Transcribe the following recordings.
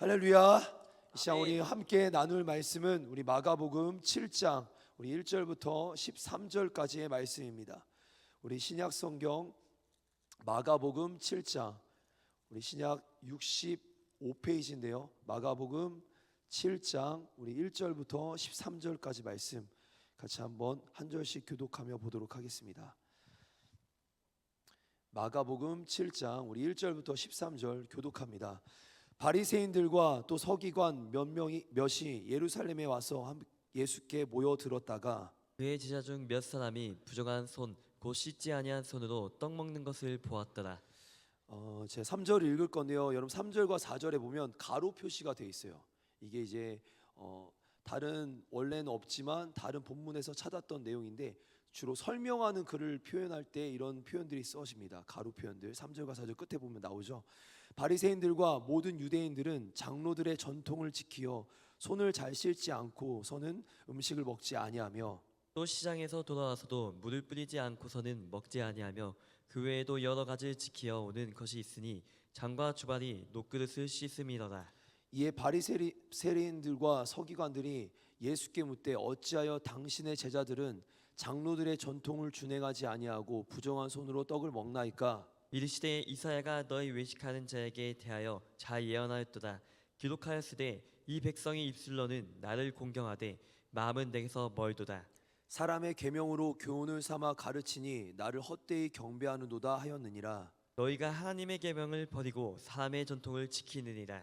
할렐루야. 이 시간 우리 함께 나눌 말씀은 우리 마가복음 7장 우리 1절부터 13절까지의 말씀입니다. 우리 신약 성경 마가복음 7장 우리 신약 65페이지인데요. 마가복음 7장 우리 1절부터 13절까지 말씀 같이 한번 한 절씩 교독하며 보도록 하겠습니다. 마가복음 7장 우리 1절부터 13절 교독합니다. 바리새인들과 또 서기관 몇이 예루살렘에 와서 예수께 모여들었다가 그의 제자 중 몇 사람이 부정한 손 곧 씻지 아니한 손으로 떡 먹는 것을 보았더라. 제 3절을 읽을 건데요. 여러분 3절과 4절에 보면 가로 표시가 되어 있어요. 이게 이제 다른 원래는 없지만 다른 본문에서 찾았던 내용인데 주로 설명하는 글을 표현할 때 이런 표현들이 써집니다. 가로 표현들 3절과 4절 끝에 보면 나오죠. 바리새인들과 모든 유대인들은 장로들의 전통을 지키어 손을 잘 씻지 않고서는 음식을 먹지 아니하며 또 시장에서 돌아와서도 물을 뿌리지 않고서는 먹지 아니하며 그 외에도 여러 가지 지키어 오는 것이 있으니 장과 주발이 녹그릇을 씻음이더라. 이에 바리새인들과 서기관들이 예수께 묻되 어찌하여 당신의 제자들은 장로들의 전통을 준행하지 아니하고 부정한 손으로 떡을 먹나이까? 이르시되 이사야가 너희 외식하는 자에게 대하여 잘 예언하였도다. 기록하였으되 이 백성의 입술로는 나를 공경하되 마음은 내게서 멀도다. 사람의 계명으로 교훈을 삼아 가르치니 나를 헛되이 경배하는도다 하였느니라. 너희가 하나님의 계명을 버리고 사람의 전통을 지키느니라.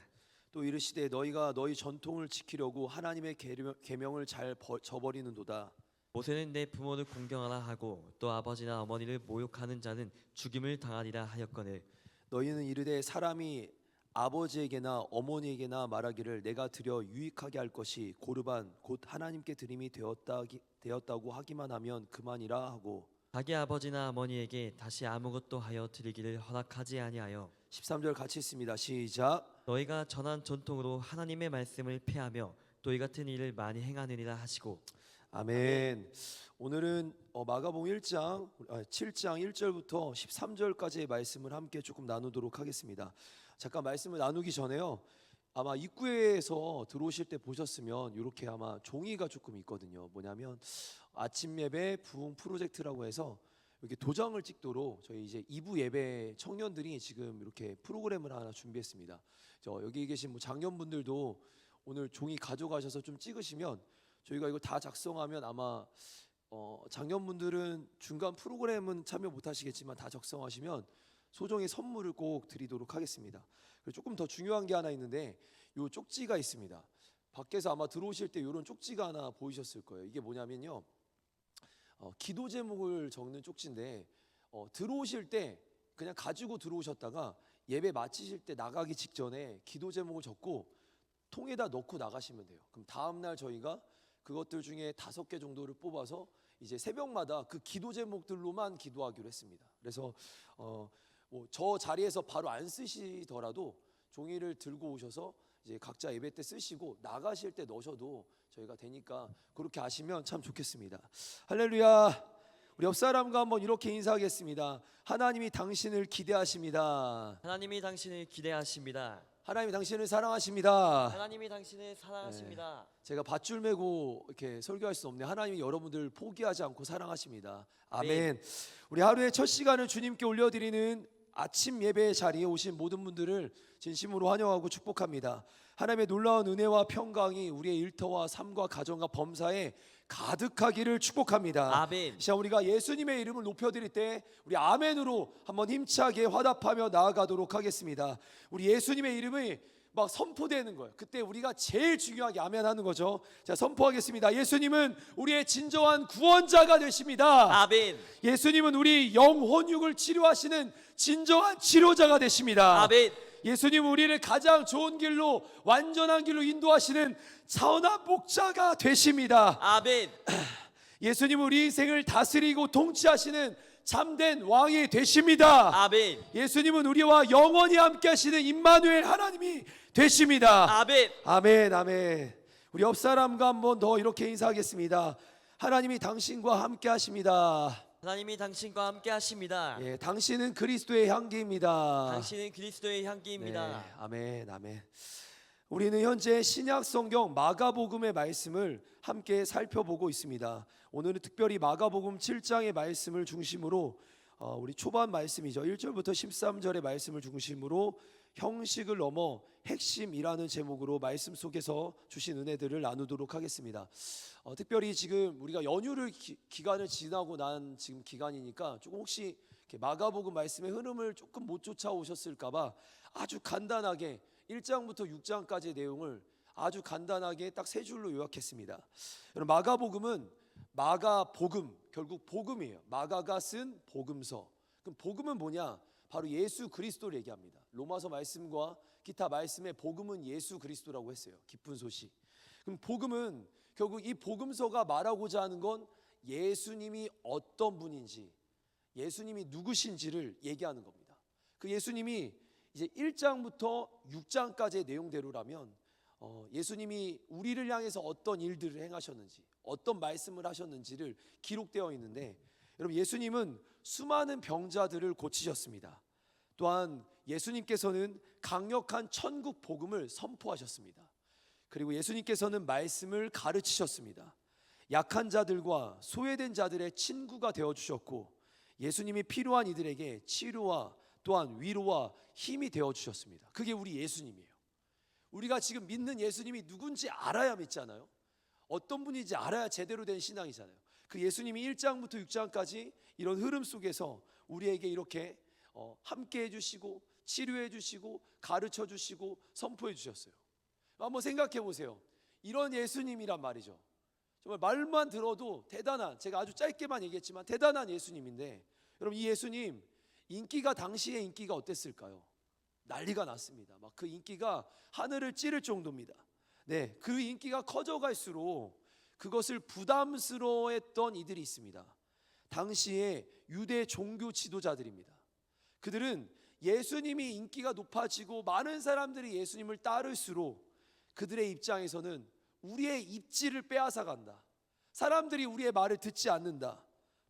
또 이르시되 너희가 너희 전통을 지키려고 하나님의 계명을 잘 저버리는도다. 모세는 내 부모를 공경하라 하고 또 아버지나 어머니를 모욕하는 자는 죽임을 당하리라 하였거늘 너희는 이르되 사람이 아버지에게나 어머니에게나 말하기를 내가 드려 유익하게 할 것이 고르반 곧 하나님께 드림이 되었다고 하기만 하면 그만이라 하고 자기 아버지나 어머니에게 다시 아무것도 하여 드리기를 허락하지 아니하여 13절 같이 읽습니다. 시작. 너희가 전한 전통으로 하나님의 말씀을 폐하며 또 이 같은 일을 많이 행하느니라 하시고 아멘. 오늘은 마가복음 7장 1절부터 13절까지의 말씀을 함께 조금 나누도록 하겠습니다. 잠깐 말씀을 나누기 전에요. 아마 입구에서 들어오실 때 보셨으면 이렇게 아마 종이가 조금 있거든요. 뭐냐면 아침 예배 부흥 프로젝트라고 해서 이렇게 도장을 찍도록 저희 이제 2부 예배 청년들이 지금 이렇게 프로그램을 하나 준비했습니다. 여기 계신 뭐 장년분들도 오늘 종이 가져가셔서 좀 찍으시면 저희가 이거 다 작성하면 아마 장년분들은 중간 프로그램은 참여 못하시겠지만 다 작성하시면 소정의 선물을 꼭 드리도록 하겠습니다. 그리고 조금 더 중요한 게 하나 있는데 요 쪽지가 있습니다. 밖에서 아마 들어오실 때 이런 쪽지가 하나 보이셨을 거예요. 이게 뭐냐면요, 기도 제목을 적는 쪽지인데 들어오실 때 그냥 가지고 들어오셨다가 예배 마치실 때 나가기 직전에 기도 제목을 적고 통에다 넣고 나가시면 돼요. 그럼 다음날 저희가 그것들 중에 5개 정도를 뽑아서 이제 새벽마다 그 기도 제목들로만 기도하기로 했습니다. 그래서 저 자리에서 바로 안 쓰시더라도 종이를 들고 오셔서 이제 각자 예배 때 쓰시고 나가실 때 넣으셔도 저희가 되니까 그렇게 하시면 참 좋겠습니다. 할렐루야. 우리 옆 사람과 한번 이렇게 인사하겠습니다. 하나님이 당신을 기대하십니다. 하나님이 당신을 기대하십니다. 하나님이 당신을 사랑하십니다. 하나님이 당신을 사랑하십니다. 제가 밧줄 메고 이렇게 설교할 수 없네요. 하나님이 여러분들 포기하지 않고 사랑하십니다. 아멘. 우리 하루의 첫 시간을 주님께 올려드리는 아침 예배의 자리에 오신 모든 분들을 진심으로 환영하고 축복합니다. 하나님의 놀라운 은혜와 평강이 우리의 일터와 삶과 가정과 범사에 가득하기를 축복합니다. 아멘. 자, 우리가 예수님의 이름을 높여드릴 때 우리 아멘으로 한번 힘차게 화답하며 나아가도록 하겠습니다. 우리 예수님의 이름이 막 선포되는 거예요. 그때 우리가 제일 중요하게 아멘하는 거죠. 자, 선포하겠습니다. 예수님은 우리의 진정한 구원자가 되십니다. 아멘. 예수님은 우리 영혼육을 치료하시는 진정한 치료자가 되십니다. 아멘. 예수님은 우리를 가장 좋은 길로 완전한 길로 인도하시는 선한 목자가 되십니다. 아멘. 예수님은 우리 인생을 다스리고 통치하시는 참된 왕이 되십니다. 아멘. 예수님은 우리와 영원히 함께 하시는 임마누엘 하나님이 되십니다. 아멘. 아멘. 아멘. 우리 옆 사람과 한번 더 이렇게 인사하겠습니다. 하나님이 당신과 함께 하십니다. 하나님이 당신과 함께 하십니다. 예, 당신은 그리스도의 향기입니다. 당신은 그리스도의 향기입니다. 네, 아멘. 아멘. 우리는 현재 신약 성경 마가복음의 말씀을 함께 살펴보고 있습니다. 오늘은 특별히 마가복음 7장의 말씀을 중심으로 우리 초반 말씀이죠. 1절부터 13절의 말씀을 중심으로 형식을 넘어 핵심이라는 제목으로 말씀 속에서 주신 은혜들을 나누도록 하겠습니다. 특별히 지금 우리가 연휴를 기간을 지나고 난 지금 기간이니까 조금 혹시 이렇게 마가복음 말씀의 흐름을 조금 못 쫓아오셨을까봐 아주 간단하게 1장부터 6장까지의 내용을 아주 간단하게 딱 세 줄로 요약했습니다. 여러분, 마가복음은 마가복음, 결국 복음이에요. 마가가 쓴 복음서. 그럼 복음은 뭐냐? 바로 예수 그리스도를 얘기합니다. 로마서 말씀과 기타 말씀의 복음은 예수 그리스도라고 했어요. 기쁜 소식. 그럼 복음은 결국 이 복음서가 말하고자 하는 건 예수님이 어떤 분인지, 예수님이 누구신지를 얘기하는 겁니다. 그 예수님이 이제 1장부터 6장까지의 내용대로라면 예수님이 우리를 향해서 어떤 일들을 행하셨는지, 어떤 말씀을 하셨는지를 기록되어 있는데, 여러분, 예수님은 수많은 병자들을 고치셨습니다. 또한 예수님께서는 강력한 천국 복음을 선포하셨습니다. 그리고 예수님께서는 말씀을 가르치셨습니다. 약한 자들과 소외된 자들의 친구가 되어주셨고, 예수님이 필요한 이들에게 치료와 또한 위로와 힘이 되어주셨습니다. 그게 우리 예수님이에요. 우리가 지금 믿는 예수님이 누군지 알아야 믿잖아요. 어떤 분인지 알아야 제대로 된 신앙이잖아요. 그 예수님이 1장부터 6장까지 이런 흐름 속에서 우리에게 이렇게 함께 해주시고 치료해 주시고 가르쳐 주시고 선포해 주셨어요. 한번 생각해 보세요. 이런 예수님이란 말이죠. 정말 말만 들어도 대단한, 제가 아주 짧게만 얘기했지만 대단한 예수님인데, 여러분, 이 예수님 인기가, 당시의 인기가 어땠을까요? 난리가 났습니다. 막 그 인기가 하늘을 찌를 정도입니다. 네, 그 인기가 커져갈수록 그것을 부담스러워했던 이들이 있습니다. 당시의 유대 종교 지도자들입니다. 그들은 예수님이 인기가 높아지고 많은 사람들이 예수님을 따를수록 그들의 입장에서는 우리의 입지를 빼앗아 간다, 사람들이 우리의 말을 듣지 않는다,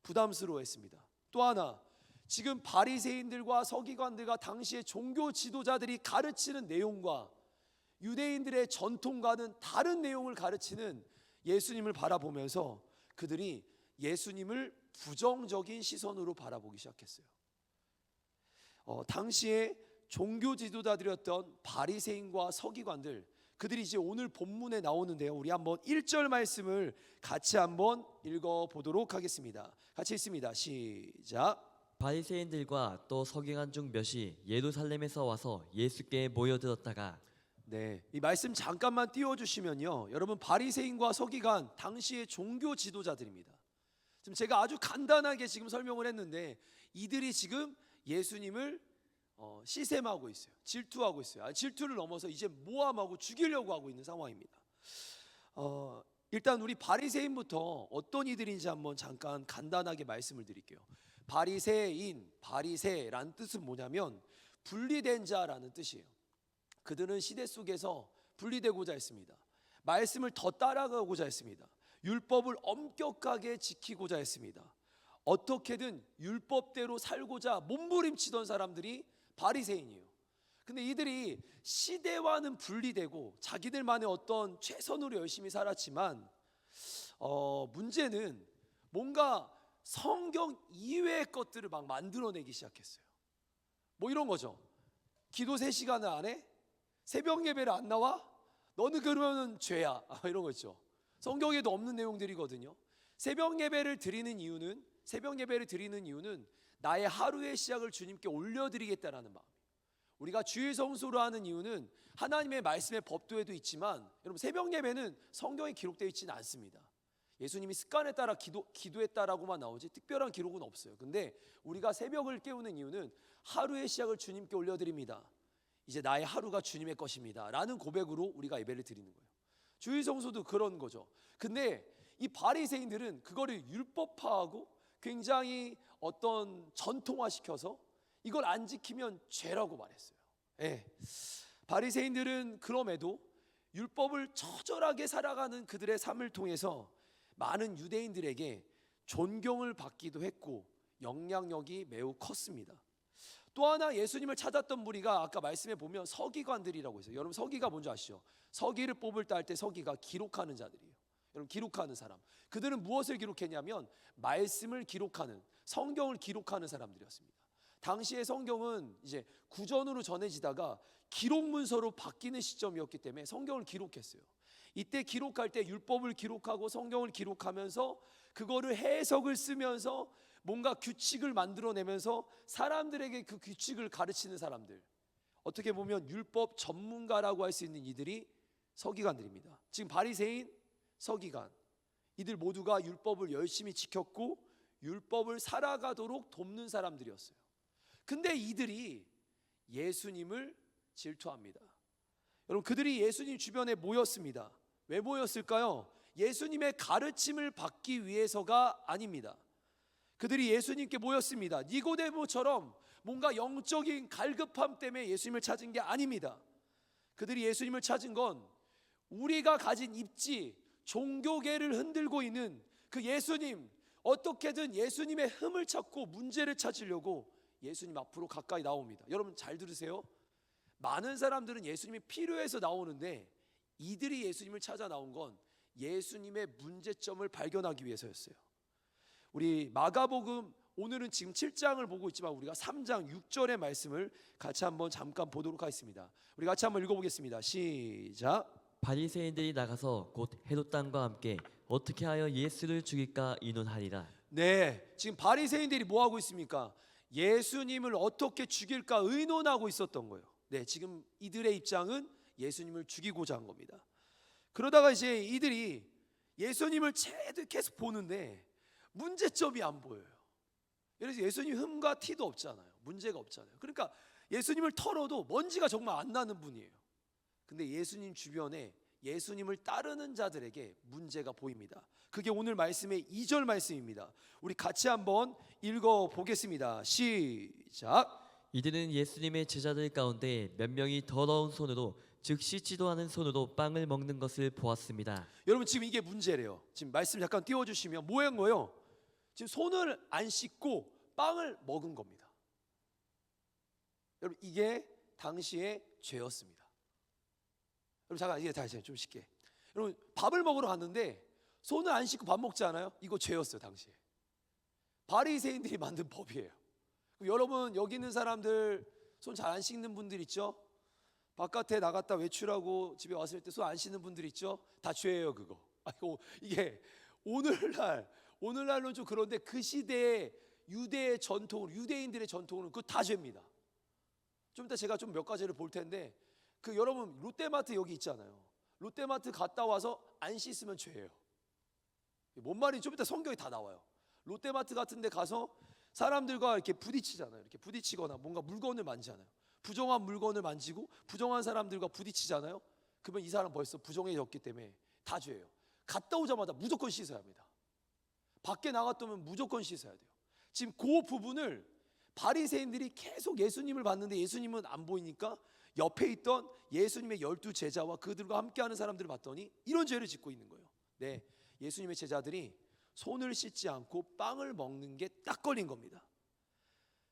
부담스러워했습니다. 또 하나, 지금 바리새인들과 서기관들과 당시의 종교 지도자들이 가르치는 내용과 유대인들의 전통과는 다른 내용을 가르치는 예수님을 바라보면서 그들이 예수님을 부정적인 시선으로 바라보기 시작했어요. 당시에 종교 지도자들이었던 바리새인과 서기관들, 그들이 이제 오늘 본문에 나오는데요. 우리 한번 1절 말씀을 같이 한번 읽어보도록 하겠습니다. 같이 읽습니다. 시작. 바리새인들과 또 서기관 중 몇이 예루살렘에서 와서 예수께 모여들었다가, 네, 이 말씀 잠깐만 띄워주시면요, 여러분, 바리새인과 서기관, 당시의 종교 지도자들입니다. 지금 제가 아주 간단하게 지금 설명을 했는데 이들이 지금 예수님을 시샘하고 있어요. 질투하고 있어요. 질투를 넘어서 이제 모함하고 죽이려고 하고 있는 상황입니다. 일단 우리 바리새인부터 어떤 이들인지 한번 잠깐 간단하게 말씀을 드릴게요. 바리새인, 바리새란 뜻은 뭐냐면 분리된 자라는 뜻이에요. 그들은 시대 속에서 분리되고자 했습니다. 말씀을 더 따라가고자 했습니다. 율법을 엄격하게 지키고자 했습니다. 어떻게든 율법대로 살고자 몸부림치던 사람들이 바리새인이에요. 근데 이들이 시대와는 분리되고 자기들만의 어떤 최선으로 열심히 살았지만 문제는 뭔가 성경 이외의 것들을 막 만들어내기 시작했어요. 뭐 이런 거죠. 기도 3시간을 안 해? 새벽 예배를 안 나와? 너는 그러면 죄야. 이런 거 있죠. 성경에도 없는 내용들이거든요. 새벽 예배를 드리는 이유는 나의 하루의 시작을 주님께 올려드리겠다라는 마음이에요. 우리가 주일 성소로 하는 이유는 하나님의 말씀의 법도에도 있지만, 여러분, 새벽 예배는 성경에 기록되어 있지는 않습니다. 예수님이 습관에 따라 기도했다라고만 나오지 특별한 기록은 없어요. 근데 우리가 새벽을 깨우는 이유는 하루의 시작을 주님께 올려드립니다. 이제 나의 하루가 주님의 것입니다 라는 고백으로 우리가 예배를 드리는 거예요. 주일 성소도 그런 거죠. 근데 이 바리새인들은 그거를 율법화하고 굉장히 어떤 전통화시켜서 이걸 안 지키면 죄라고 말했어요. 바리새인들은 그럼에도 율법을 처절하게 살아가는 그들의 삶을 통해서 많은 유대인들에게 존경을 받기도 했고 영향력이 매우 컸습니다. 또 하나 예수님을 찾았던 무리가 아까 말씀에 보면 서기관들이라고 있어요. 여러분 서기가 뭔지 아시죠? 서기를 뽑을 때 할 때 서기가 기록하는 자들이에요. 여러분 기록하는 사람. 그들은 무엇을 기록했냐면 말씀을 기록하는, 성경을 기록하는 사람들이었습니다. 당시의 성경은 이제 구전으로 전해지다가 기록 문서로 바뀌는 시점이었기 때문에 성경을 기록했어요. 이때 기록할 때 율법을 기록하고 성경을 기록하면서 그거를 해석을 쓰면서 뭔가 규칙을 만들어내면서 사람들에게 그 규칙을 가르치는 사람들, 어떻게 보면 율법 전문가라고 할 수 있는 이들이 서기관들입니다. 지금 바리새인, 서기관, 이들 모두가 율법을 열심히 지켰고 율법을 살아가도록 돕는 사람들이었어요. 근데 이들이 예수님을 질투합니다. 여러분 그들이 예수님 주변에 모였습니다. 왜 모였을까요? 예수님의 가르침을 받기 위해서가 아닙니다. 그들이 예수님께 모였습니다. 니고데모처럼 뭔가 영적인 갈급함 때문에 예수님을 찾은 게 아닙니다. 그들이 예수님을 찾은 건 우리가 가진 입지, 종교계를 흔들고 있는 그 예수님, 어떻게든 예수님의 흠을 찾고 문제를 찾으려고 예수님 앞으로 가까이 나옵니다. 여러분 잘 들으세요. 많은 사람들은 예수님이 필요해서 나오는데 이들이 예수님을 찾아 나온 건 예수님의 문제점을 발견하기 위해서였어요. 우리 마가복음 오늘은 지금 7장을 보고 있지만 우리가 3장 6절의 말씀을 같이 한번 잠깐 보도록 하겠습니다. 우리 같이 한번 읽어보겠습니다. 시작. 바리새인들이 나가서 곧 헤롯 당과 함께 어떻게 하여 예수를 죽일까 의논하리라. 네, 지금 바리새인들이 뭐 하고 있습니까? 예수님을 어떻게 죽일까 의논하고 있었던 거예요. 네, 지금 이들의 입장은 예수님을 죽이고자 한 겁니다. 그러다가 이제 이들이 예수님을 계속 보는데 문제점이 안 보여요. 그래서 예수님 흠과 티도 없잖아요. 문제가 없잖아요. 그러니까 예수님을 털어도 먼지가 정말 안 나는 분이에요. 근데 예수님 주변에 예수님을 따르는 자들에게 문제가 보입니다. 그게 오늘 말씀의 2절 말씀입니다. 우리 같이 한번 읽어보겠습니다. 시작. 이들은 예수님의 제자들 가운데 몇 명이 더러운 손으로, 즉 씻지도 않은 손으로 빵을 먹는 것을 보았습니다. 여러분 지금 이게 문제래요. 지금 말씀 잠깐 띄워주시면 뭐한 거예요? 지금 손을 안 씻고 빵을 먹은 겁니다. 여러분 이게 당시의 죄였습니다. 여러분 잠깐 이게 다시 좀 쉽게. 여러분 밥을 먹으러 갔는데 손을 안 씻고 밥 먹지 않아요? 이거 죄였어요 당시에. 바리새인들이 만든 법이에요. 그럼 여러분 여기 있는 사람들 손 잘 안 씻는 분들 있죠? 바깥에 나갔다 외출하고 집에 왔을 때 손 안 씻는 분들 있죠? 다 죄예요 그거. 아이고 이게 오늘날로 좀 그런데 그 시대의 유대의 전통으로, 유대인들의 전통으로 그거 다 죄입니다. 좀 이따 제가 좀 몇 가지를 볼 텐데 그 여러분 롯데마트 여기 있잖아요. 롯데마트 갔다 와서 안 씻으면 죄예요. 뭔 말인지 좀 이따 성경에 다 나와요. 롯데마트 같은 데 가서 사람들과 이렇게 부딪히잖아요. 이렇게 부딪히거나 뭔가 물건을 만지잖아요. 부정한 물건을 만지고 부정한 사람들과 부딪히잖아요. 그러면 이 사람 벌써 부정해졌기 때문에 다 죄예요. 갔다 오자마자 무조건 씻어야 합니다. 밖에 나갔다 오면 무조건 씻어야 돼요. 지금 그 부분을 바리새인들이 계속 예수님을 봤는데 예수님은 안 보이니까 옆에 있던 예수님의 12 제자와 그들과 함께하는 사람들을 봤더니 이런 죄를 짓고 있는 거예요. 네, 예수님의 제자들이 손을 씻지 않고 빵을 먹는 게 딱 걸린 겁니다.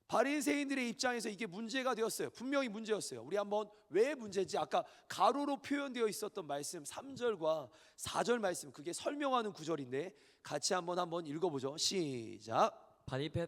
바리새인들의 입장에서 이게 문제가 되었어요. 분명히 문제였어요. 우리 한번 왜 문제인지 아까 가로로 표현되어 있었던 말씀 3절과 4절 말씀 그게 설명하는 구절인데 같이 한번 읽어보죠. 시작. 바리새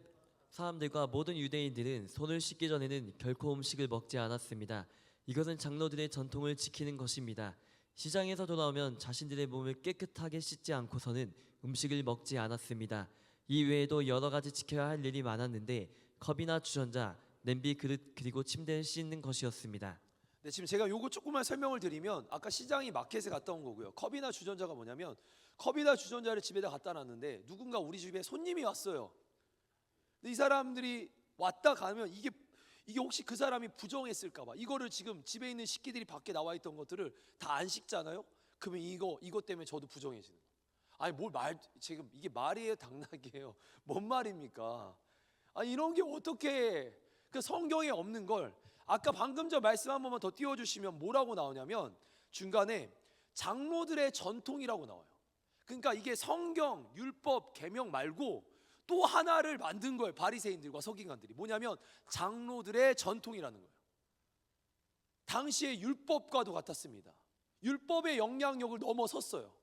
사람들과 모든 유대인들은 손을 씻기 전에는 결코 음식을 먹지 않았습니다. 이것은 장로들의 전통을 지키는 것입니다. 시장에서 돌아오면 자신들의 몸을 깨끗하게 씻지 않고서는 음식을 먹지 않았습니다. 이 외에도 여러 가지 지켜야 할 일이 많았는데 컵이나 주전자, 냄비, 그릇 그리고 침대를 씻는 것이었습니다. 네, 지금 제가 요거 조금만 설명을 드리면 아까 시장이 마켓에 갔다 온 거고요. 컵이나 주전자가 뭐냐면 컵이나 주전자를 집에다 갖다 놨는데 누군가 우리 집에 손님이 왔어요. 근데 이 사람들이 왔다 가면 이게 혹시 그 사람이 부정했을까 봐 이거를 지금 집에 있는 식기들이 밖에 나와 있던 것들을 다 안 씻잖아요. 그러면 이것 때문에 저도 부정해지는 거예요. 아니 지금 이게 말이에요 당나귀예요. 뭔 말입니까? 아니 이런 게 어떻게 그 성경에 없는 걸 아까 방금 전 말씀 한 번만 더 띄워주시면 뭐라고 나오냐면 중간에 장로들의 전통이라고 나와요. 그러니까 이게 성경, 율법, 계명 말고 또 하나를 만든 거예요. 바리새인들과 서기관들이. 뭐냐면 장로들의 전통이라는 거예요. 당시의 율법과도 같았습니다. 율법의 영향력을 넘어섰어요.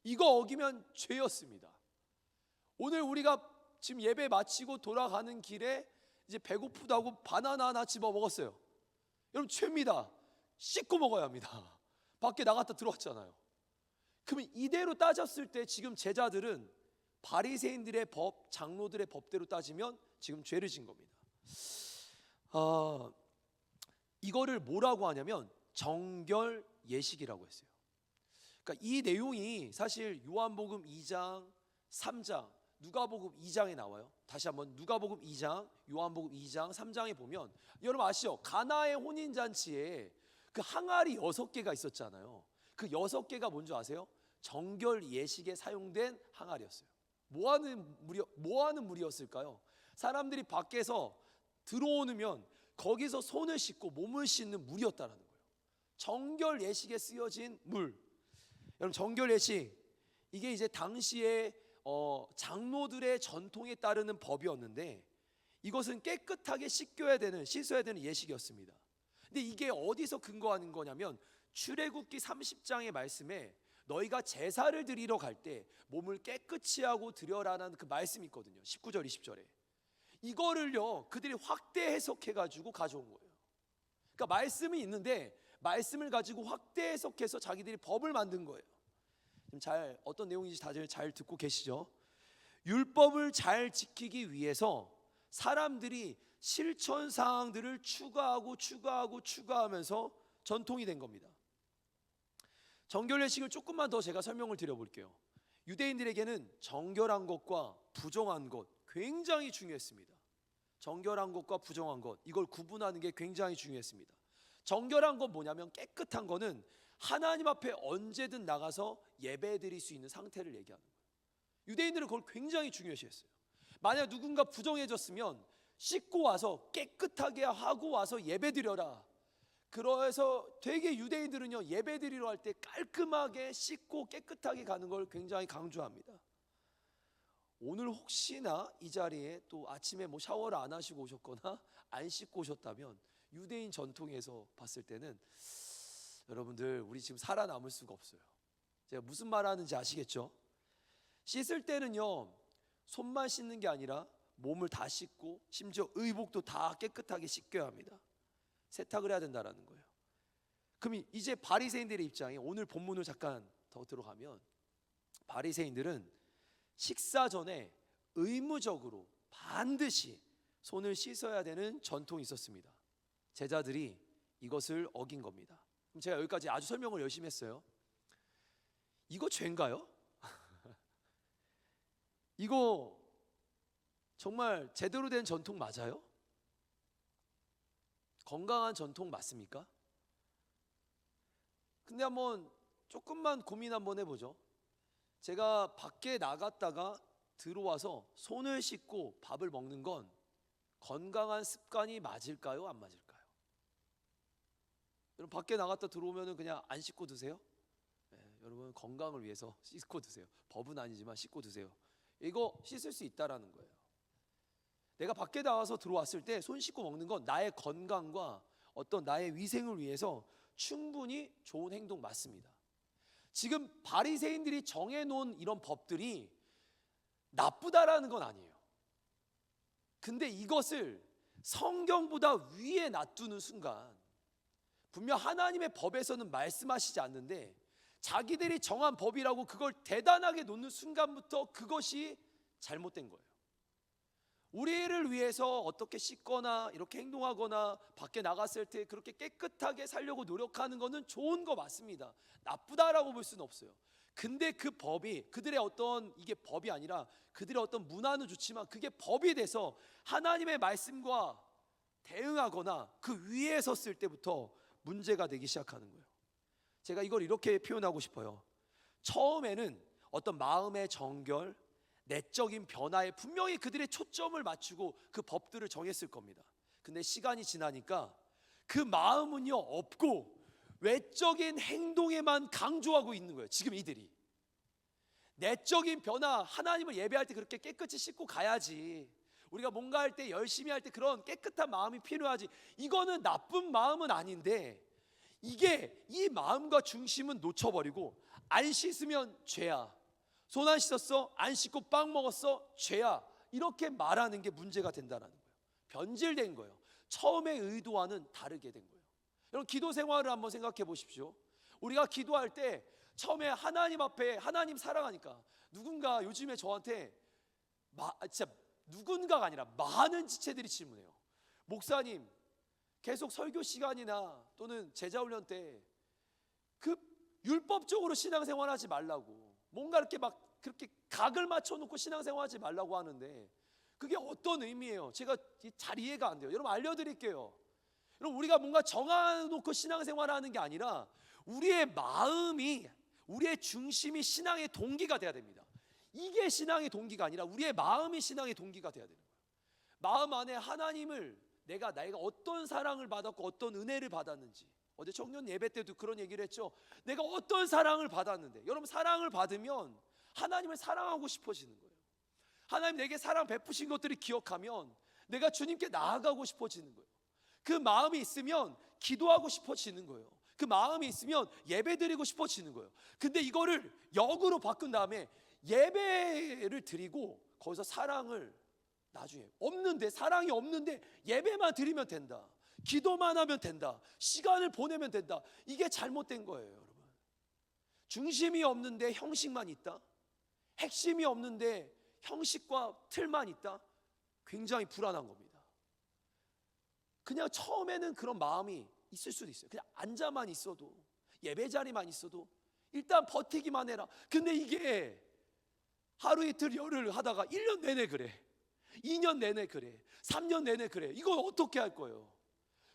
이거 어기면 죄였습니다. 오늘 우리가 지금 예배 마치고 돌아가는 길에 이제 배고프다고 바나나 하나 집어 먹었어요. 여러분 죄입니다. 씻고 먹어야 합니다. 밖에 나갔다 들어왔잖아요. 그러면 이대로 따졌을 때 지금 제자들은 바리새인들의 법, 장로들의 법대로 따지면 지금 죄를 진 겁니다. 이거를 뭐라고 하냐면 정결 예식이라고 했어요. 그러니까 이 내용이 사실 요한복음 2장, 3장, 누가복음 2장에 나와요. 다시 한번 누가복음 2장, 요한복음 2장, 3장에 보면 여러분 아시죠? 가나의 혼인잔치에 그 항아리 6개가 있었잖아요. 그 6개가 뭔지 아세요? 정결 예식에 사용된 항아리였어요. 뭐 하는 물이었을까요? 사람들이 밖에서 들어오면 거기서 손을 씻고 몸을 씻는 물이었다는 거예요. 정결 예식에 쓰여진 물. 여러분 정결 예식 이게 이제 당시에 장로들의 전통에 따르는 법이었는데 이것은 깨끗하게 씻어야 되는 예식이었습니다. 근데 이게 어디서 근거하는 거냐면 출애굽기 30장의 말씀에 너희가 제사를 드리러 갈 때 몸을 깨끗이 하고 드려라는 그 말씀이 있거든요. 19절 20절에 이거를요 그들이 확대 해석해 가지고 가져온 거예요. 그러니까 말씀이 있는데 말씀을 가지고 확대 해석해서 자기들이 법을 만든 거예요. 잘 어떤 내용인지 다들 잘 듣고 계시죠? 율법을 잘 지키기 위해서 사람들이 실천 사항들을 추가하면서 전통이 된 겁니다. 정결 예식을 조금만 더 제가 설명을 드려볼게요. 유대인들에게는 정결한 것과 부정한 것 굉장히 중요했습니다. 정결한 것과 부정한 것 이걸 구분하는 게 굉장히 중요했습니다. 정결한 건 뭐냐면 깨끗한 거는 하나님 앞에 언제든 나가서 예배 드릴 수 있는 상태를 얘기하는 거예요. 유대인들은 그걸 굉장히 중요시했어요. 만약 누군가 부정해졌으면 씻고 와서 깨끗하게 하고 와서 예배 드려라. 그래서 되게 유대인들은요 예배 드리러 할 때 깔끔하게 씻고 깨끗하게 가는 걸 굉장히 강조합니다. 오늘 혹시나 이 자리에 또 아침에 뭐 샤워를 안 하시고 오셨거나 안 씻고 오셨다면 유대인 전통에서 봤을 때는 여러분들 우리 지금 살아남을 수가 없어요. 제가 무슨 말 하는지 아시겠죠? 씻을 때는요 손만 씻는 게 아니라 몸을 다 씻고 심지어 의복도 다 깨끗하게 씻겨야 합니다. 세탁을 해야 된다라는 거예요. 그럼 이제 바리새인들의 입장에 오늘 본문을 잠깐 더 들어가면 바리새인들은 식사 전에 의무적으로 반드시 손을 씻어야 되는 전통이 있었습니다. 제자들이 이것을 어긴 겁니다. 그럼 제가 여기까지 아주 설명을 열심히 했어요. 이거 죄인가요? 이거 정말 제대로 된 전통 맞아요? 건강한 전통 맞습니까? 근데 한번 조금만 고민 한번 해보죠. 제가 밖에 나갔다가 들어와서 손을 씻고 밥을 먹는 건 건강한 습관이 맞을까요? 안 맞을까요? 여러분 밖에 나갔다 들어오면 그냥 안 씻고 드세요? 네, 여러분 건강을 위해서 씻고 드세요. 법은 아니지만 씻고 드세요. 이거 씻을 수 있다라는 거예요. 내가 밖에 나와서 들어왔을 때 손 씻고 먹는 건 나의 건강과 어떤 나의 위생을 위해서 충분히 좋은 행동 맞습니다. 지금 바리새인들이 정해놓은 이런 법들이 나쁘다라는 건 아니에요. 근데 이것을 성경보다 위에 놔두는 순간 분명 하나님의 법에서는 말씀하시지 않는데 자기들이 정한 법이라고 그걸 대단하게 놓는 순간부터 그것이 잘못된 거예요. 우리를 위해서 어떻게 씻거나 이렇게 행동하거나 밖에 나갔을 때 그렇게 깨끗하게 살려고 노력하는 것은 좋은 거 맞습니다. 나쁘다라고 볼 수는 없어요. 근데 그 법이 그들의 어떤 이게 법이 아니라 그들의 어떤 문화는 좋지만 그게 법이 돼서 하나님의 말씀과 대응하거나 그 위에 섰을 때부터 문제가 되기 시작하는 거예요. 제가 이걸 이렇게 표현하고 싶어요. 처음에는 어떤 마음의 정결, 내적인 변화에 분명히 그들의 초점을 맞추고 그 법들을 정했을 겁니다. 근데 시간이 지나니까 그 마음은요 없고 외적인 행동에만 강조하고 있는 거예요. 지금 이들이 내적인 변화, 하나님을 예배할 때 그렇게 깨끗이 씻고 가야지. 우리가 뭔가 할 때 열심히 할 때 그런 깨끗한 마음이 필요하지. 이거는 나쁜 마음은 아닌데 이게 이 마음과 중심은 놓쳐버리고 안 씻으면 죄야. 손 안 씻었어? 안 씻고 빵 먹었어? 죄야. 이렇게 말하는 게 문제가 된다는 거예요. 변질된 거예요. 처음의 의도와는 다르게 된 거예요. 여러분 기도 생활을 한번 생각해 보십시오. 우리가 기도할 때 처음에 하나님 앞에 하나님 사랑하니까 누군가 요즘에 저한테 진짜 누군가가 아니라 많은 지체들이 질문해요. 목사님 계속 설교 시간이나 또는 제자훈련 때 그 율법적으로 신앙생활하지 말라고 뭔가 이렇게 막 그렇게 각을 맞춰놓고 신앙생활하지 말라고 하는데 그게 어떤 의미예요? 제가 잘 이해가 안 돼요. 여러분 알려드릴게요. 여러분 우리가 뭔가 정해놓고 신앙생활하는 게 아니라 우리의 마음이 우리의 중심이 신앙의 동기가 돼야 됩니다. 이게 신앙의 동기가 아니라 우리의 마음이 신앙의 동기가 돼야 되는 거예요. 마음 안에 하나님을 내가 어떤 사랑을 받았고 어떤 은혜를 받았는지 어제 청년 예배 때도 그런 얘기를 했죠. 내가 어떤 사랑을 받았는데 여러분 사랑을 받으면 하나님을 사랑하고 싶어지는 거예요. 하나님 내게 사랑 베푸신 것들을 기억하면 내가 주님께 나아가고 싶어지는 거예요. 그 마음이 있으면 기도하고 싶어지는 거예요. 그 마음이 있으면 예배드리고 싶어지는 거예요. 근데 이거를 역으로 바꾼 다음에 예배를 드리고 거기서 사랑을 나중에 없는데 사랑이 없는데 예배만 드리면 된다. 기도만 하면 된다. 시간을 보내면 된다. 이게 잘못된 거예요, 여러분. 중심이 없는데 형식만 있다. 핵심이 없는데 형식과 틀만 있다. 굉장히 불안한 겁니다. 그냥 처음에는 그런 마음이 있을 수도 있어요. 그냥 앉아만 있어도 예배 자리만 있어도 일단 버티기만 해라. 근데 이게 하루 이틀 열흘 하다가 1년 내내 그래. 2년 내내 그래. 3년 내내 그래. 이걸 어떻게 할 거예요?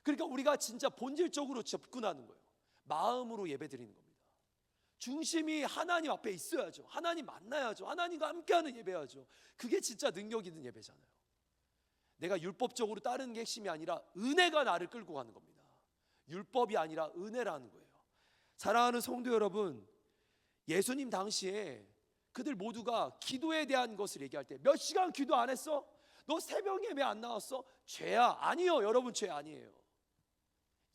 그러니까 우리가 진짜 본질적으로 접근하는 거예요. 마음으로 예배 드리는 겁니다. 중심이 하나님 앞에 있어야죠. 하나님 만나야죠. 하나님과 함께하는 예배야죠. 그게 진짜 능력 있는 예배잖아요. 내가 율법적으로 따르는 게 핵심이 아니라 은혜가 나를 끌고 가는 겁니다. 율법이 아니라 은혜라는 거예요. 사랑하는 성도 여러분, 예수님 당시에 그들 모두가 기도에 대한 것을 얘기할 때 몇 시간 기도 안 했어? 너 새벽 예배 안 나왔어? 죄야. 아니요, 여러분 죄 아니에요.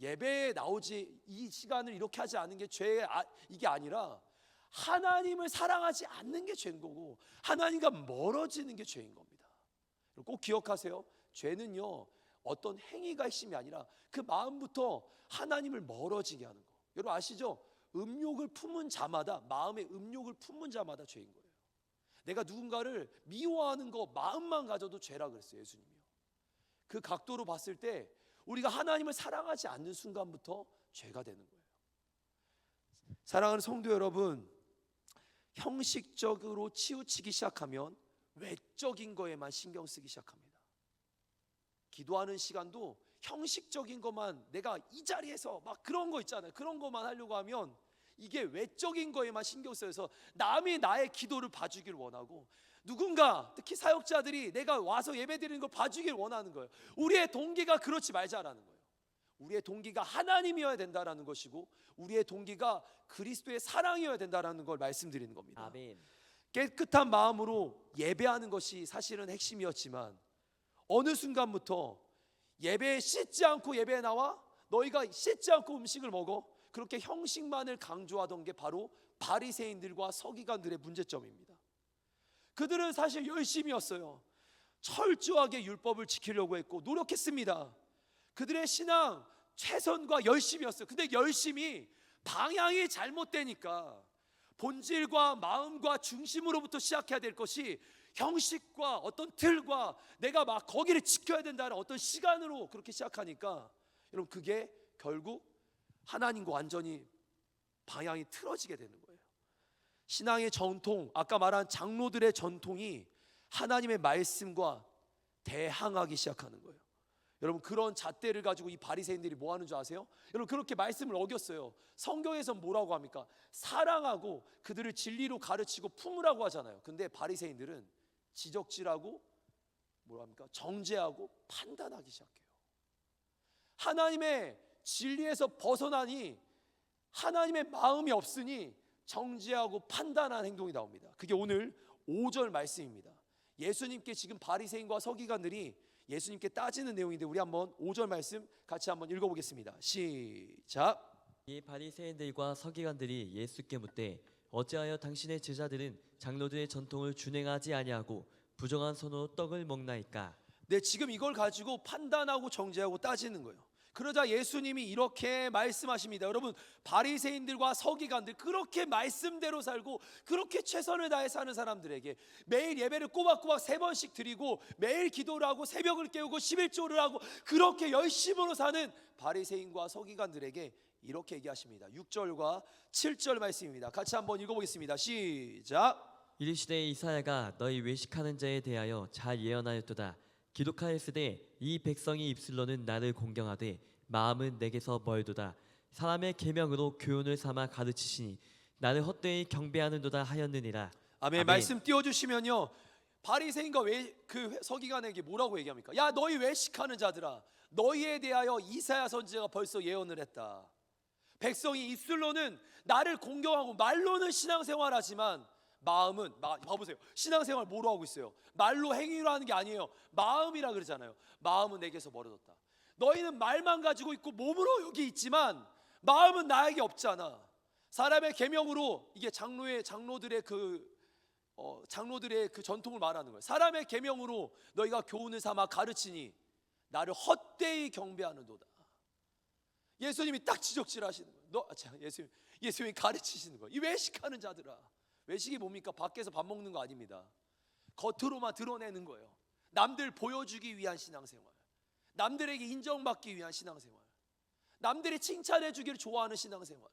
예배에 나오지 이 시간을 이렇게 하지 않는 게 이게 아니라 하나님을 사랑하지 않는 게 죄인 거고 하나님과 멀어지는 게 죄인 겁니다. 꼭 기억하세요. 죄는요 어떤 행위가 핵심이 아니라 그 마음부터 하나님을 멀어지게 하는 거. 여러분 아시죠? 음욕을 품은 자마다 마음의 음욕을 품은 자마다 죄인 거예요. 내가 누군가를 미워하는 거 마음만 가져도 죄라 그랬어요, 예수님이요. 그 각도로 봤을 때 우리가 하나님을 사랑하지 않는 순간부터 죄가 되는 거예요. 사랑하는 성도 여러분, 형식적으로 치우치기 시작하면 외적인 거에만 신경 쓰기 시작합니다. 기도하는 시간도 형식적인 것만 내가 이 자리에서 막 그런 거 있잖아요. 그런 것만 하려고 하면 이게 외적인 거에만 신경 쓰여서 남이 나의 기도를 봐주길 원하고 누군가 특히 사역자들이 내가 와서 예배드리는 걸 봐주길 원하는 거예요. 우리의 동기가 그렇지 말자라는 거예요. 우리의 동기가 하나님이어야 된다라는 것이고 우리의 동기가 그리스도의 사랑이어야 된다라는 걸 말씀드리는 겁니다. 아멘. 깨끗한 마음으로 예배하는 것이 사실은 핵심이었지만 어느 순간부터 예배에 씻지 않고 예배에 나와 너희가 씻지 않고 음식을 먹어 그렇게 형식만을 강조하던 게 바로 바리새인들과 서기관들의 문제점입니다. 그들은 사실 열심이었어요. 철저하게 율법을 지키려고 했고 노력했습니다. 그들의 신앙 최선과 열심이었어요. 근데 열심이 방향이 잘못되니까 본질과 마음과 중심으로부터 시작해야 될 것이 형식과 어떤 틀과 내가 막 거기를 지켜야 된다는 어떤 시간으로 그렇게 시작하니까 여러분 그게 결국 하나님과 완전히 방향이 틀어지게 되는 거예요. 신앙의 전통, 아까 말한 장로들의 전통이 하나님의 말씀과 대항하기 시작하는 거예요. 여러분 그런 잣대를 가지고 이 바리새인들이 뭐 하는 줄 아세요? 여러분 그렇게 말씀을 어겼어요. 성경에서 뭐라고 합니까? 사랑하고 그들을 진리로 가르치고 품으라고 하잖아요. 근데 바리새인들은 지적질하고 뭐라 합니까? 정죄하고 판단하기 시작해요. 하나님의 진리에서 벗어나니 하나님의 마음이 없으니 정죄하고 판단하는 행동이 나옵니다. 그게 오늘 5절 말씀입니다. 예수님께 지금 바리새인과 서기관들이 예수님께 따지는 내용인데 우리 한번 5절 말씀 같이 한번 읽어보겠습니다. 시작. 이 바리새인들과 서기관들이 예수께 묻되 어찌하여 당신의 제자들은 장로들의 전통을 준행하지 아니하고 부정한 손으로 떡을 먹나이까? 네, 지금 이걸 가지고 판단하고 정죄하고 따지는 거예요. 그러자 예수님이 이렇게 말씀하십니다. 여러분, 바리새인들과 서기관들 그렇게 말씀대로 살고 그렇게 최선을 다해 사는 사람들에게 매일 예배를 꼬박꼬박 3번씩 드리고 매일 기도를 하고 새벽을 깨우고 11조를 하고 그렇게 열심으로 사는 바리새인과 서기관들에게 이렇게 얘기하십니다. 6절과 7절 말씀입니다. 같이 한번 읽어보겠습니다. 시작. 이르시되 이사야가 너희 외식하는 자에 대하여 잘 예언하였도다. 기록하였으되 이 백성이 입술로는 나를 공경하되 마음은 내게서 멀도다. 사람의 계명으로 교훈을 삼아 가르치시니 나를 헛되이 경배하는도다 하였느니라. 아멘. 아멘. 말씀 띄워주시면요, 바리새인과 그 서기관에게 뭐라고 얘기합니까? 야, 너희 외식하는 자들아, 너희에 대하여 이사야 선지자가 벌써 예언을 했다. 백성이 입술로는 나를 공경하고 말로는 신앙생활하지만 마음은 봐보세요. 신앙생활 뭐로 하고 있어요? 말로 행위로 하는 게 아니에요. 마음이라 그러잖아요. 마음은 내게서 멀어졌다. 너희는 말만 가지고 있고 몸으로 여기 있지만 마음은 나에게 없잖아. 사람의 계명으로, 이게 장로들의 그 전통을 말하는 거예요. 사람의 계명으로 너희가 교훈을 삼아 가르치니 나를 헛되이 경배하는도다. 예수님이 딱 지적질하시는 거예요. 예수님이 가르치시는 거예요. 이 외식하는 자들아. 외식이 뭡니까? 밖에서 밥 먹는 거 아닙니다. 겉으로만 드러내는 거예요. 남들 보여주기 위한 신앙생활, 남들에게 인정받기 위한 신앙생활, 남들이 칭찬해 주기를 좋아하는 신앙생활.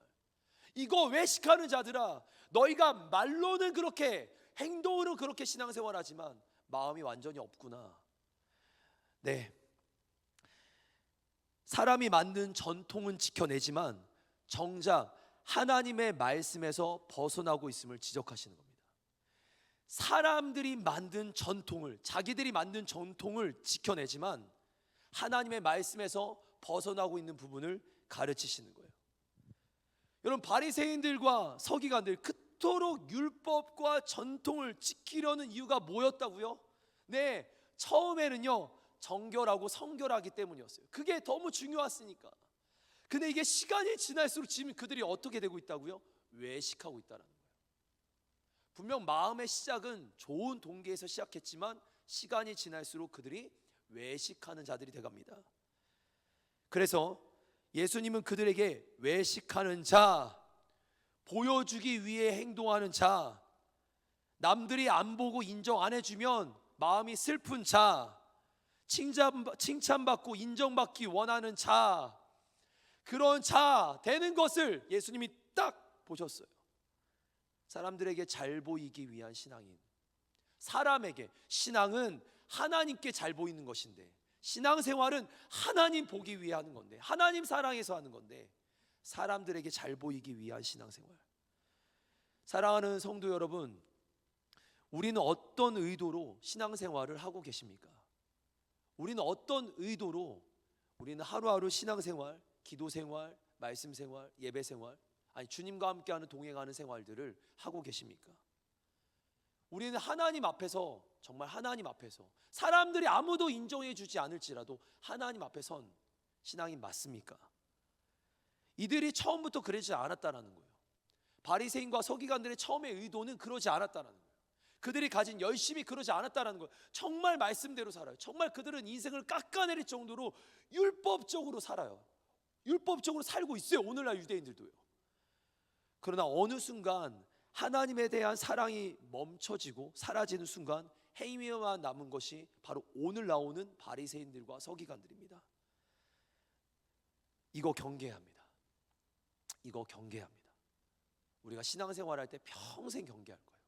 이거 외식하는 자들아, 너희가 말로는 그렇게, 행동으로 그렇게 신앙생활하지만 마음이 완전히 없구나. 네, 사람이 만든 전통은 지켜내지만 정작 하나님의 말씀에서 벗어나고 있음을 지적하시는 겁니다. 사람들이 만든 전통을, 자기들이 만든 전통을 지켜내지만 하나님의 말씀에서 벗어나고 있는 부분을 가르치시는 거예요. 여러분, 바리새인들과 서기관들 그토록 율법과 전통을 지키려는 이유가 뭐였다고요? 네, 처음에는요, 정결하고 성결하기 때문이었어요. 그게 너무 중요했으니까. 근데 이게 시간이 지날수록 지금 그들이 어떻게 되고 있다고요? 외식하고 있다는 거예요. 분명 마음의 시작은 좋은 동기에서 시작했지만 시간이 지날수록 그들이 외식하는 자들이 돼갑니다. 그래서 예수님은 그들에게 외식하는 자, 보여주기 위해 행동하는 자, 남들이 안 보고 인정 안 해주면 마음이 슬픈 자, 칭찬받고 인정받기 원하는 자, 그런 자 되는 것을 예수님이 딱 보셨어요. 사람들에게 잘 보이기 위한 신앙인, 사람에게, 신앙은 하나님께 잘 보이는 것인데, 신앙생활은 하나님 보기 위해 하는 건데, 하나님 사랑해서 하는 건데, 사람들에게 잘 보이기 위한 신앙생활. 사랑하는 성도 여러분, 우리는 어떤 의도로 신앙생활을 하고 계십니까? 우리는 어떤 의도로 우리는 하루하루 신앙생활, 기도생활, 말씀생활, 예배생활, 아니 주님과 함께하는 동행하는 생활들을 하고 계십니까? 우리는 하나님 앞에서, 정말 하나님 앞에서, 사람들이 아무도 인정해 주지 않을지라도 하나님 앞에 선 신앙이 맞습니까? 이들이 처음부터 그러지 않았다는 거예요. 바리새인과 서기관들의 처음의 의도는 그러지 않았다는 거예요. 그들이 가진 열심이 그러지 않았다는 거예요. 정말 말씀대로 살아요. 정말 그들은 인생을 깎아내릴 정도로 율법적으로 살아요. 율법적으로 살고 있어요. 오늘날 유대인들도요. 그러나 어느 순간 하나님에 대한 사랑이 멈춰지고 사라지는 순간 행위만 남은 것이 바로 오늘 나오는 바리새인들과 서기관들입니다. 이거 경계합니다. 이거 경계합니다. 우리가 신앙생활할 때 평생 경계할 거예요.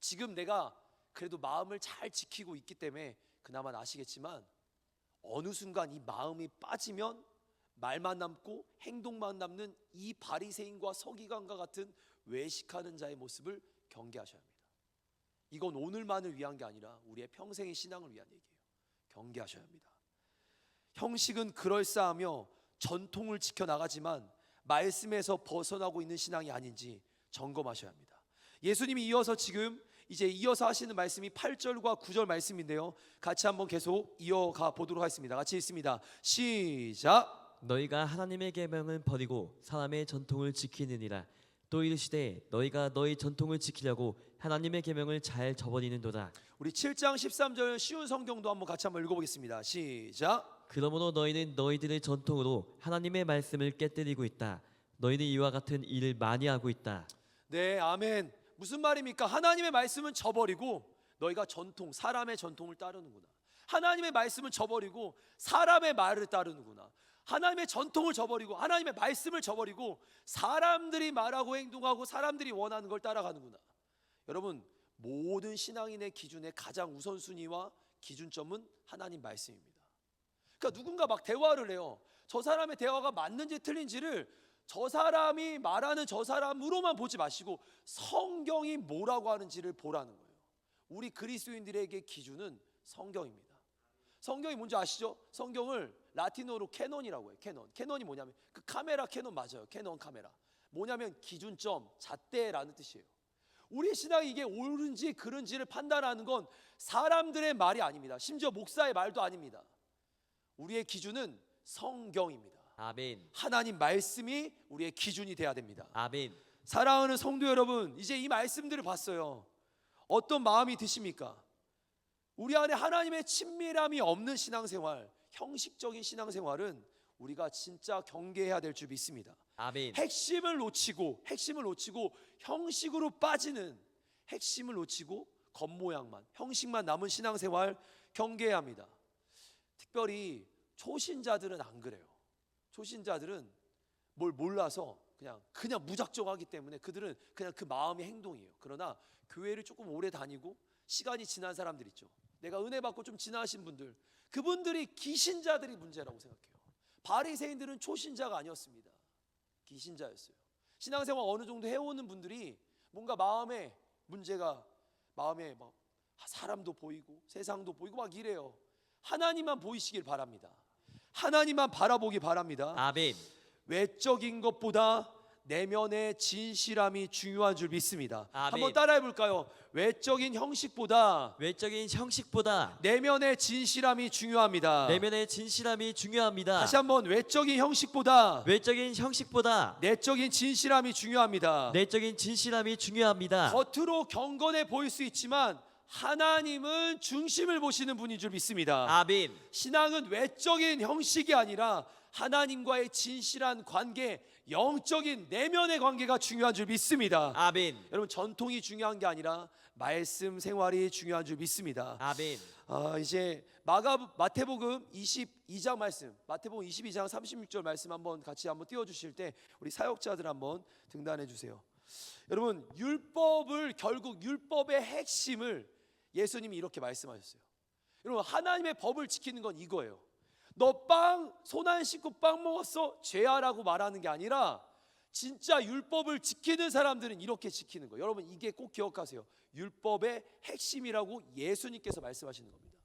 지금 내가 그래도 마음을 잘 지키고 있기 때문에 그나마 아시겠지만 어느 순간 이 마음이 빠지면 말만 남고 행동만 남는 이 바리새인과 서기관과 같은 외식하는 자의 모습을 경계하셔야 합니다. 이건 오늘만을 위한 게 아니라 우리의 평생의 신앙을 위한 얘기예요. 경계하셔야 합니다. 형식은 그럴싸하며 전통을 지켜나가지만 말씀에서 벗어나고 있는 신앙이 아닌지 점검하셔야 합니다. 예수님이 이어서 지금 이제 이어서 하시는 말씀이 8절과 9절 말씀인데요. 같이 한번 계속 이어가 보도록 하겠습니다. 같이 읽습니다. 시작. 너희가 하나님의 계명을 버리고 사람의 전통을 지키느니라. 또 이르시되 너희가 너희 전통을 지키려고 하나님의 계명을 잘 저버리는도다. 우리 7장 13절 쉬운 성경도 한번 같이 한번 읽어보겠습니다. 시작. 그러므로 너희는 너희들의 전통으로 하나님의 말씀을 깨뜨리고 있다. 너희는 이와 같은 일을 많이 하고 있다. 네, 아멘. 무슨 말입니까? 하나님의 말씀은 저버리고 너희가 전통, 사람의 전통을 따르는구나. 하나님의 말씀을 저버리고 사람의 말을 따르는구나. 하나님의 전통을 저버리고 하나님의 말씀을 저버리고 사람들이 말하고 행동하고 사람들이 원하는 걸 따라가는구나. 여러분, 모든 신앙인의 기준의 가장 우선순위와 기준점은 하나님 말씀입니다. 그러니까 누군가 막 대화를 해요. 저 사람의 대화가 맞는지 틀린지를 저 사람이 말하는 저 사람으로만 보지 마시고 성경이 뭐라고 하는지를 보라는 거예요. 우리 그리스도인들에게 기준은 성경입니다. 성경이 뭔지 아시죠? 성경을 라틴어로 캐논이라고 해요. 캐논이 뭐냐면 그 카메라 캐논 맞아요. 캐논 카메라. 뭐냐면 기준점, 잣대라는 뜻이에요. 우리 신앙이 이게 옳은지 그른지를 판단하는 건 사람들의 말이 아닙니다. 심지어 목사의 말도 아닙니다. 우리의 기준은 성경입니다. 아멘. 하나님 말씀이 우리의 기준이 돼야 됩니다. 아멘. 사랑하는 성도 여러분, 이제 이 말씀들을 봤어요. 어떤 마음이 드십니까? 우리 안에 하나님의 친밀함이 없는 신앙생활, 형식적인 신앙생활은 우리가 진짜 경계해야 될 줄 믿습니다. 아멘. 핵심을 놓치고 형식으로 빠지는, 핵심을 놓치고 겉모양만, 형식만 남은 신앙생활 경계해야 합니다. 특별히 초신자들은 안 그래요. 초신자들은 뭘 몰라서 그냥 무작정 하기 때문에 그들은 그냥 그 마음의 행동이에요. 그러나 교회를 조금 오래 다니고 시간이 지난 사람들 있죠. 내가 은혜 받고 좀 지나신 분들, 그분들이 기신자들이 문제라고 생각해요. 바리새인들은 초신자가 아니었습니다. 기신자였어요. 신앙생활 어느 정도 해오는 분들이 뭔가 마음에 문제가, 마음에 막 사람도 보이고 세상도 보이고 막 이래요. 하나님만 보이시길 바랍니다. 하나님만 바라보기 바랍니다. 아멘. 외적인 것보다 내면의 진실함이 중요한 줄 믿습니다. 아멘. 한번 따라해 볼까요? 외적인 형식보다 내면의 진실함이 중요합니다. 내면의 진실함이 중요합니다. 다시 한번, 외적인 형식보다 내적인 진실함이 중요합니다. 내적인 진실함이 중요합니다. 겉으로 경건해 보일 수 있지만 하나님은 중심을 보시는 분인 줄 믿습니다. 아멘. 신앙은 외적인 형식이 아니라 하나님과의 진실한 관계, 영적인 내면의 관계가 중요한 줄 믿습니다. 아멘. 여러분, 전통이 중요한 게 아니라 말씀 생활이 중요한 줄 믿습니다. 아멘. 이제 마태복음 22장 말씀, 마태복음 22장 36절 말씀 같이 한번 띄워주실 때 우리 사역자들 한번 등단해 주세요. 여러분, 결국 율법의 핵심을 예수님이 이렇게 말씀하셨어요. 여러분, 하나님의 법을 지키는 건 이거예요. 너 손 안 씻고 빵 먹었어? 죄야라고 말하는 게 아니라 진짜 율법을 지키는 사람들은 이렇게 지키는 거예요. 여러분, 이게 꼭 기억하세요. 율법의 핵심이라고 예수님께서 말씀하시는 겁니다.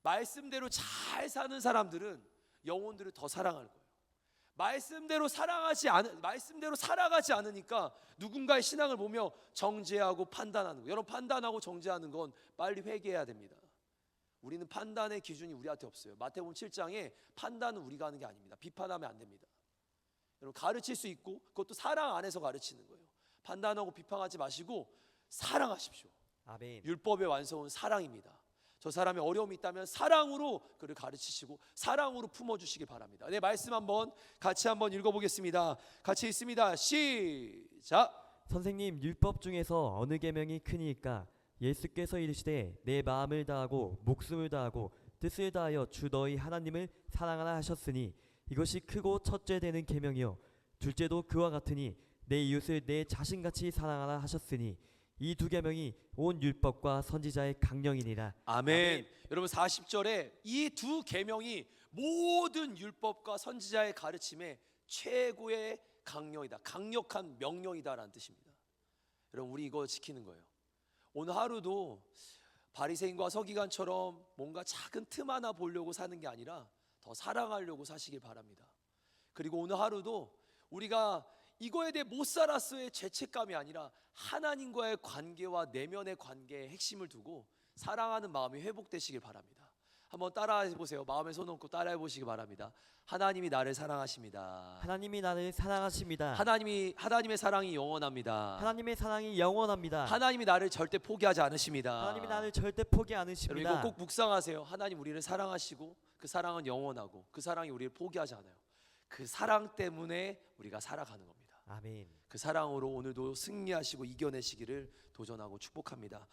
말씀대로 잘 사는 사람들은 영혼들을 더 사랑할 거예요. 말씀대로 살아가지 않으니까 누군가의 신앙을 보며 정죄하고 판단하는 거예요. 여러분, 판단하고 정죄하는 건 빨리 회개해야 됩니다. 우리는 판단의 기준이 우리한테 없어요. 마태복음 7장에 판단은 우리가 하는 게 아닙니다. 비판하면 안 됩니다. 여러분, 가르칠 수 있고 그것도 사랑 안에서 가르치는 거예요. 판단하고 비판하지 마시고 사랑하십시오. 아멘. 율법의 완성은 사랑입니다. 저 사람의 어려움이 있다면 사랑으로 그를 가르치시고 사랑으로 품어주시기 바랍니다. 네, 말씀 같이 한번 읽어보겠습니다. 같이 읽습니다. 시작. 선생님, 율법 중에서 어느 계명이 크니까? 예수께서 이르시되 내 마음을 다하고 목숨을 다하고 뜻을 다하여 주 너희 하나님을 사랑하라 하셨으니 이것이 크고 첫째 되는 계명이요 둘째도 그와 같으니 내 이웃을 내 자신같이 사랑하라 하셨으니 이 두 계명이 온 율법과 선지자의 강령이니라. 아멘. 여러분, 40절에 이 두 계명이 모든 율법과 선지자의 가르침의 최고의 강령이다, 강력한 명령이다라는 뜻입니다. 여러분, 우리 이거 지키는 거예요. 오늘 하루도 바리새인과 서기관처럼 뭔가 작은 틈 하나 보려고 사는 게 아니라 더 사랑하려고 사시길 바랍니다. 그리고 오늘 하루도 우리가 이거에 대해 못 살았어의 죄책감이 아니라 하나님과의 관계와 내면의 관계의 핵심을 두고 사랑하는 마음이 회복되시길 바랍니다. 한번 따라해 보세요. 마음에 손 얹고 따라해 보시기 바랍니다. 하나님이 나를 사랑하십니다. 하나님이 나를 사랑하십니다. 하나님의 사랑이 영원합니다. 하나님의 사랑이 영원합니다. 하나님이 나를 절대 포기하지 않으십니다. 하나님이 나를 절대 포기 여러분 않으십니다. 이거 꼭 묵상하세요. 하나님 우리를 사랑하시고 그 사랑은 영원하고 그 사랑이 우리를 포기하지 않아요. 그 사랑 때문에 우리가 살아가는 겁니다. 아멘. 그 사랑으로 오늘도 승리하시고 이겨내시기를 도전하고 축복합니다.